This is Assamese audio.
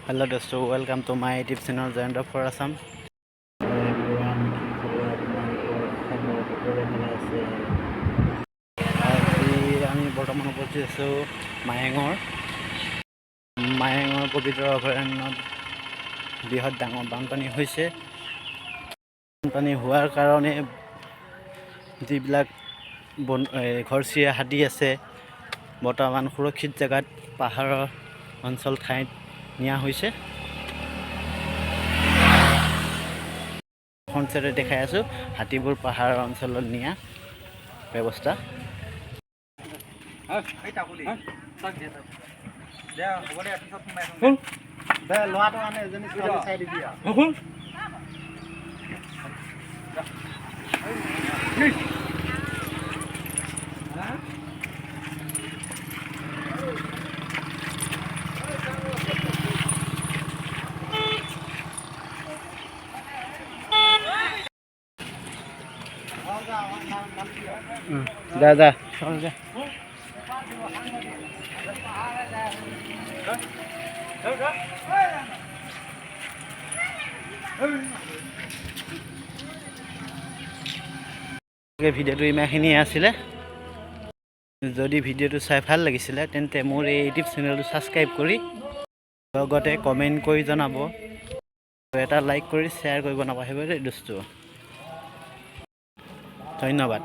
Hello dosto, welcome to my YouTube channel Giant of for Assam. আমি বৰ্তমান উপস্থিত আছোঁ মায়েঙৰ পবিত্ৰ অভয়াৰণ্যত বৃহৎ ডাঙৰ বানপানী হৈছে। বানপানী হোৱাৰ কাৰণে যিবিলাক ঘৰচীয়া হাতী আছে বৰ্তমান সুৰক্ষিত জেগাত পাহাৰৰ অঞ্চল ঠাইত নিয়া হৈছে। ফ্ৰণ্টছাইডে দেখাই আছোঁ হাতীবোৰ পাহাৰৰ অঞ্চলত নিয়া ব্যৱস্থা। ল'ৰাটো মানে এজনী ছোৱালী চাই দিবি আৰু যা যা যা ভিডিঅ'টো ইমানখিনিয়ে আছিলে। যদি ভিডিঅ'টো চাই ভাল লাগিছিলে তেন্তে মোৰ এই ইউটিউব চেনেলটো ছাবস্ক্ৰাইব কৰি লগতে কমেণ্ট কৰি জনাব। এটা লাইক কৰি শ্বেয়াৰ কৰিব নাপাহৰিব দেই দোস্ত। ধন্যবাদ।